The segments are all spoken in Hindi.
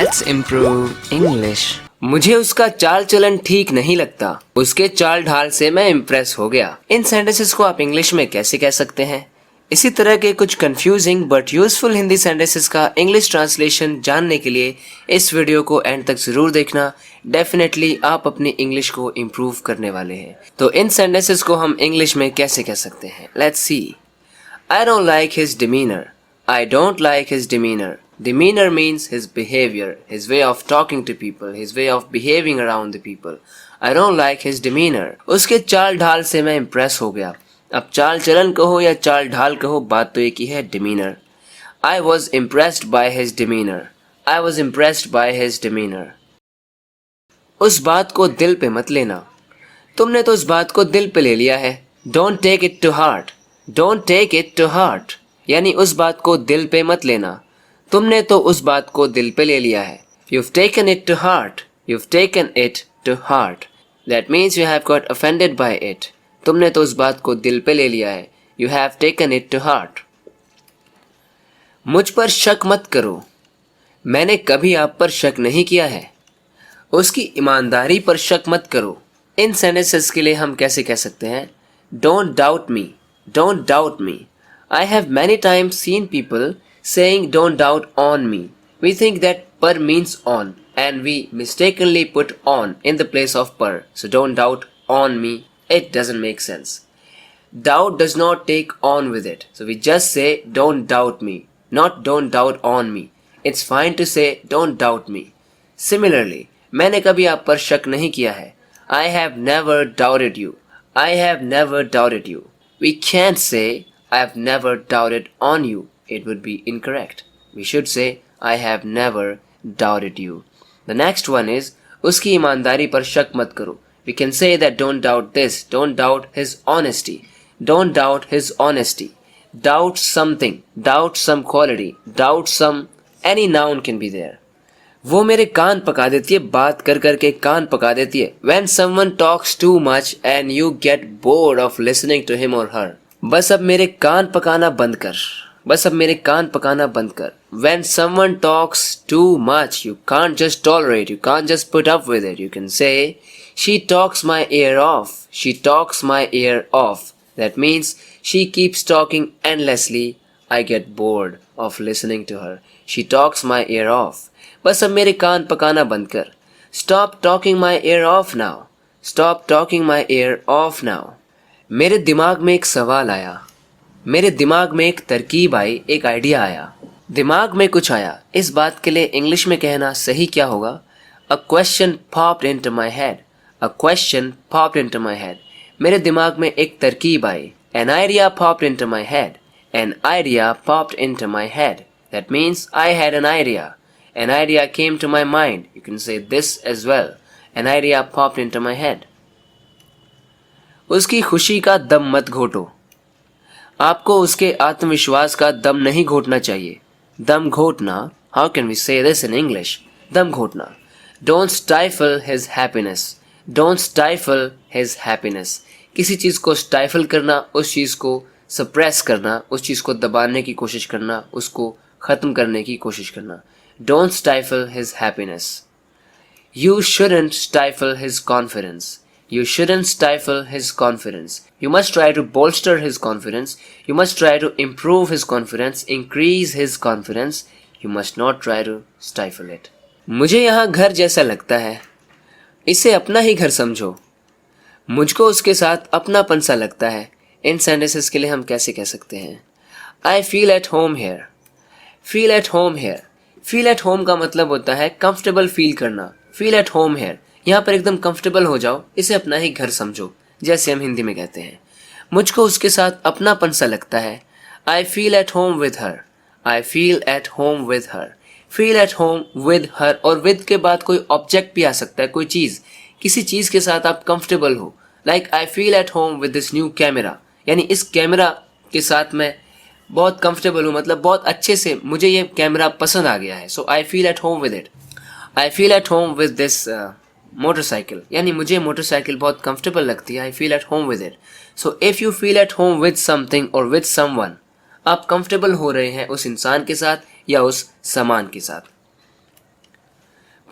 Let's improve English. मुझे उसका चाल चलन ठीक नहीं लगता, उसके चाल ढाल से मैं इम्प्रेस हो गया। इन सेंटेंसेस को आप इंग्लिश में कैसे कह सकते हैं? इसी तरह के कुछ confusing but useful Hindi sentences का इंग्लिश ट्रांसलेशन जानने के लिए इस वीडियो को एंड तक जरूर देखना। डेफिनेटली आप अपनी इंग्लिश को इम्प्रूव करने वाले हैं। तो इन सेंटेंसेस को हम इंग्लिश में कैसे कह सकते हैं? Let's see. I don't like his demeanor. I don't like his demeanor. Demeanor means his behavior, his way of talking to people, his way of behaving around the people. I don't like his demeanor. उसके चाल ढाल से मैं इम्प्रेस हो गया। अब चाल चलन कहो या चाल ढाल कहो, बात तो एक ही है, demeanor. I was impressed by his demeanor. I was impressed by his demeanor. उस बात को दिल पे मत लेना। तुमने तो उस बात को दिल पे ले लिया है। Don't take it to heart. Don't take it to heart. यानी उस बात को दिल पे मत लेना। तुमने तो उस बात को दिल पे ले लिया है। You've taken it to heart. You've taken it to heart. That means you have got offended by it. तुमने तो उस बात को दिल पे ले लिया है। You have taken it to heart. मुझ पर शक मत करो। मैंने कभी आप पर शक नहीं किया है। उसकी ईमानदारी पर शक मत करो। इन सेंटेंसेस के लिए हम कैसे कह सकते हैं? Don't doubt me. Don't doubt me. I have many times seen people saying don't doubt on me. We think that per means on and we mistakenly put on in the place of per. So don't doubt on me. It doesn't make sense. Doubt does not take on with it. So we just say don't doubt me, not don't doubt on me. It's fine to say don't doubt me. Similarly, मैंने कभी आप पर शक नहीं किया है. I have never doubted you. I have never doubted you. We can't say I have never doubted on you. It would be incorrect. We should say I have never doubted you. The next one is उसकी ईमानदारी पर शक मत करो. We can say that don't doubt this. Don't doubt his honesty. Don't doubt his honesty. Doubt something. Doubt some quality. Doubt some. Any noun can be there. वो मेरे कान पका देती है, बात कर कर के कान पका देती है। When someone talks too much and you get bored of listening to him or her. बस अब मेरे कान पकाना बंद कर। बस अब मेरे कान पकाना बंद कर। When someone talks too much, you can't just tolerate, you can't just put up with it. You can say, she talks my ear off. She talks my ear off. That means she keeps talking endlessly. I get bored of listening to her. She talks my ear off. बस अब मेरे कान पकाना बंद कर। Stop talking my ear off now. Stop talking my ear off now. मेरे दिमाग में एक सवाल आया। मेरे दिमाग में एक तरकीब आई, एक आइडिया आया। दिमाग में कुछ आया। इस बात के लिए इंग्लिश में कहना सही क्या होगा? A question popped into my head. A question popped into my head. मेरे दिमाग में एक तरकीब आई। An idea popped into my head. An idea popped into my head. That means I had an idea. An idea came to my mind. You can say this as well. An idea popped into my head. उसकी खुशी का दम मत घोटो। आपको उसके आत्मविश्वास का दम नहीं घोटना चाहिए। दम घोटना, how can we say this in English? दम घोटना. Don't stifle his happiness. Don't stifle his happiness. किसी चीज़ को stifle करना, उस चीज़ को suppress करना, उस चीज़ को दबाने की कोशिश करना, उसको ख़त्म करने की कोशिश करना. Don't stifle his happiness. You shouldn't stifle his confidence. You shouldn't stifle his confidence. You must try to bolster his confidence. You must try to improve his confidence, increase his confidence. You must not try to stifle it. मुझे यहाँ घर जैसा लगता है। इसे अपना ही घर समझो। मुझको उसके साथ अपनापन सा लगता है। इन सेंटेंसेस के लिए हम कैसे कह सकते हैं? I feel at home here. Feel at home here. Feel at home का मतलब होता है कंफर्टेबल फील करना। फील एट होम है, यहाँ पर एकदम कंफर्टेबल हो जाओ, इसे अपना ही घर समझो, जैसे हम हिंदी में कहते हैं। मुझको उसके साथ अपनापन सा लगता है। I feel at home with her. I feel at home with her. Feel at home with her, और विद के बाद कोई ऑब्जेक्ट भी आ सकता है, कोई चीज़। किसी चीज़ के साथ आप कंफर्टेबल हो। Like I feel at home with this new camera, यानी इस कैमरा के साथ मैं बहुत कंफर्टेबल हूँ, मतलब बहुत अच्छे से मुझे ये कैमरा पसंद आ गया है। So I feel at home with it. I feel at home with this motorcycle, यानी मुझे मोटरसाइकिल बहुत कंफर्टेबल लगती है। I feel at home with it. So if you feel at home with something और विद समवन, आप कंफर्टेबल हो रहे हैं उस इंसान के साथ या उस सामान के साथ।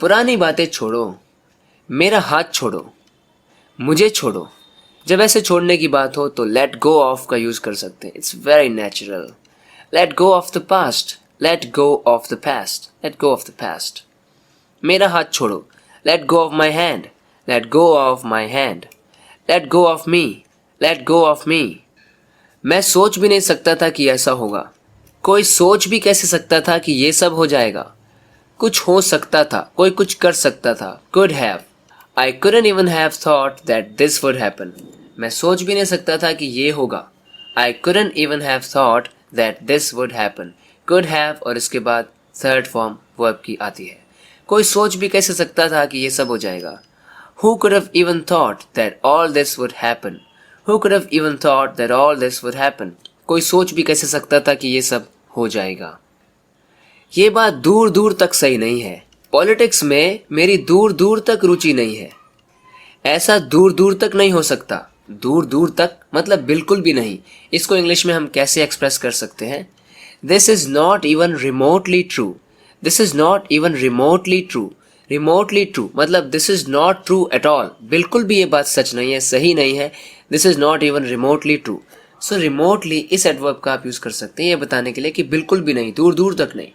पुरानी बातें छोड़ो, मेरा हाथ छोड़ो, मुझे छोड़ो। जब ऐसे छोड़ने की बात हो तो लेट गो ऑफ का यूज कर सकते हैं। It's very natural. Let go of the past, let go of the past, let go of the past. मेरा हाथ छोड़ो, let go of my hand, let go of my hand. Let go of me, let go of me. मैं सोच भी नहीं सकता था कि ऐसा होगा। कोई सोच भी कैसे सकता था कि ये सब हो जाएगा। कुछ हो सकता था, कोई कुछ कर सकता था। could have, I couldn't even have thought that this would happen. मैं सोच भी नहीं सकता था कि ये होगा। I couldn't even have thought that this would happen. could have और इसके बाद थर्ड फॉर्म वर्ब की आती है। कोई सोच भी कैसे सकता था कि ये सब हो जाएगा। Who could have even thought that all this would happen? Who could have even thought that all this would happen? कोई सोच भी कैसे सकता था कि ये सब हो जाएगा। ये बात दूर दूर तक सही नहीं है। पॉलिटिक्स में मेरी दूर दूर तक रुचि नहीं है। ऐसा दूर दूर तक नहीं हो सकता। दूर दूर तक मतलब बिल्कुल भी नहीं। इसको इंग्लिश में हम कैसे एक्सप्रेस कर सकते हैं? This is not even remotely true. This is not even remotely true. Remotely true मतलब this is not true at all. बिल्कुल भी ये बात सच नहीं है, सही नहीं है। This is not even remotely true. So remotely इस एडवर्ब का आप यूज कर सकते हैं ये बताने के लिए कि बिल्कुल भी नहीं, दूर दूर तक नहीं।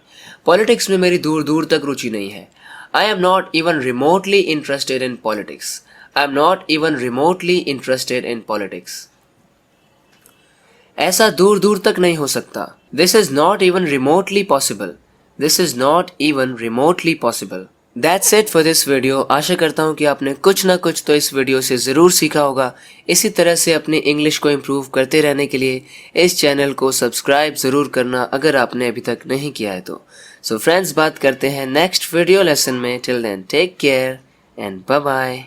पॉलिटिक्स में मेरी दूर दूर तक रुचि नहीं है। I am not even remotely interested in politics. I am not even remotely interested in politics. ऐसा दूर दूर तक नहीं हो सकता। This is not even remotely possible. This is not even remotely possible. That's it for this video। आशा करता हूँ कि आपने कुछ ना कुछ तो इस वीडियो से ज़रूर सीखा होगा। इसी तरह से अपनी इंग्लिश को इम्प्रूव करते रहने के लिए इस चैनल को सब्सक्राइब ज़रूर करना अगर आपने अभी तक नहीं किया है तो। सो फ्रेंड्स, बात करते हैं नेक्स्ट वीडियो लेसन में। Till then take care and bye bye.